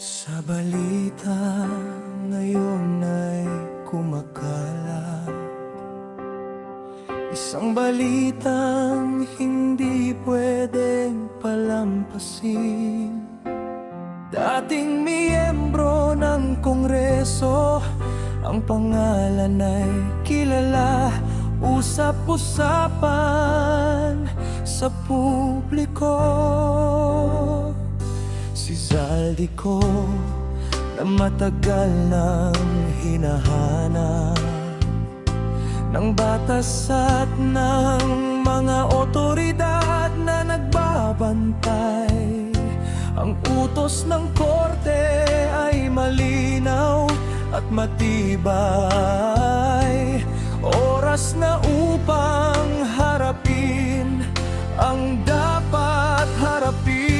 Sa balita ngayon ay kumakalat, isang balitang hindi pwedeng palampasin. Dating miyembro ng Kongreso, ang pangalan ay kilala, usap-usapan sa publiko. Si Zaldico na matagal nang hinahanap ng batas at ng mga otoridad na nagbabantay. Ang utos ng korte ay malinaw at matibay. Oras na upang harapin ang dapat harapin.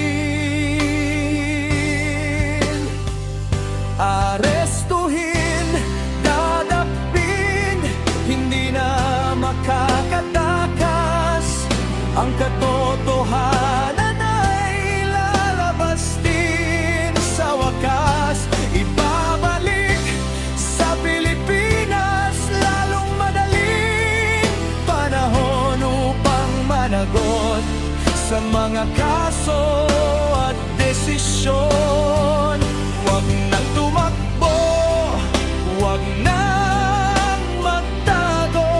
Arestuhin, dadakpin, hindi na makakatakas. Ang katotohanan ay lalabas din sa wakas. Ibabalik sa Pilipinas lalong madaling panahon upang managot sa mga kaso at desisyon. Huwag nang tumakbo, huwag nang magtago.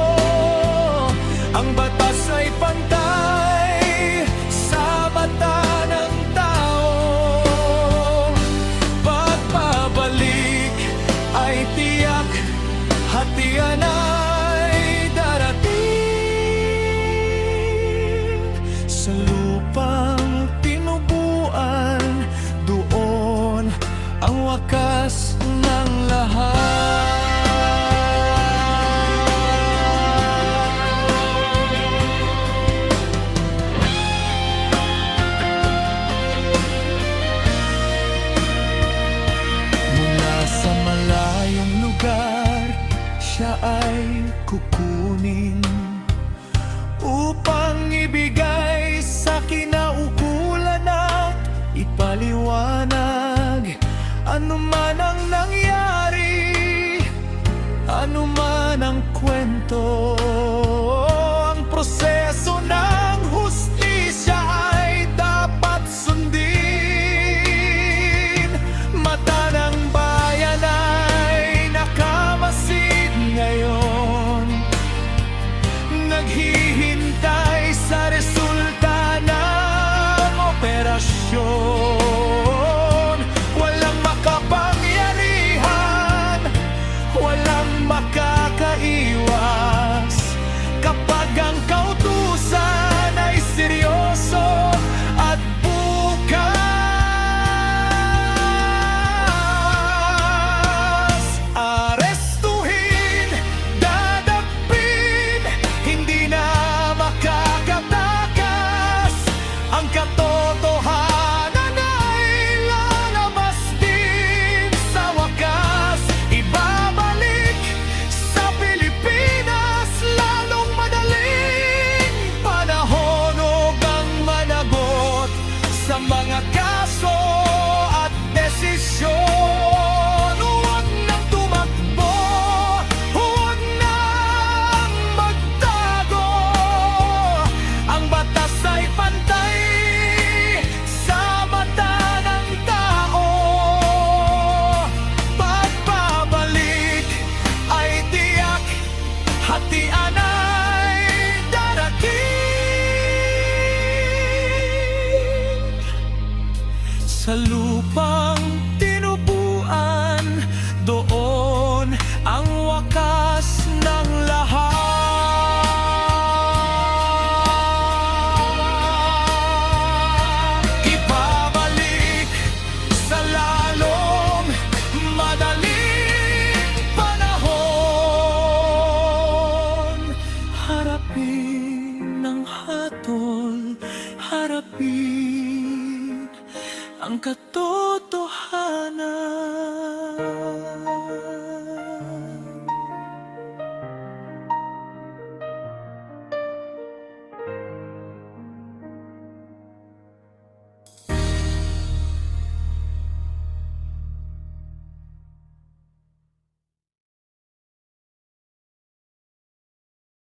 Ang batas ay pantay sa mata ng tao. Pagbabalik ay tiyak, hatian ay darating. Sa lupang tinubuan, doon ang wakas ng lahat. Mula sa malayong lugar, siya ay kukunin upang ibigay sa kinaukulan at ipaliwanag. Ano man ang nangyari, ano man ang kwento, ang proseso ng hustisya ay dapat sundin. Mata ng bayan ay nakamasid ngayon, naghihintay sa resulta ng operasyon. Walang makapangyarihan, walang makakaiwas kapag ang kautusan ay seryoso at bukas. Arestuhin, dadakpin, hindi na makakatakas. Ang katotohanan ay lalabas din sa wakas. Ibabalik sa Pilipinas lalong madaling panahon upang managot sa mga kaso at desisyon. Huwag nang tumakbo, huwag nang magtago. Ang batas ay pantay sa mata ng tao. Pagbabalik ay tiyak, hatian ay darating. Sa lupang tinubuan, doon ang wakas ng lahat. Ibabalik sa lalong madaling panahon. Harapin ang hatol, harapin ang katotohanan.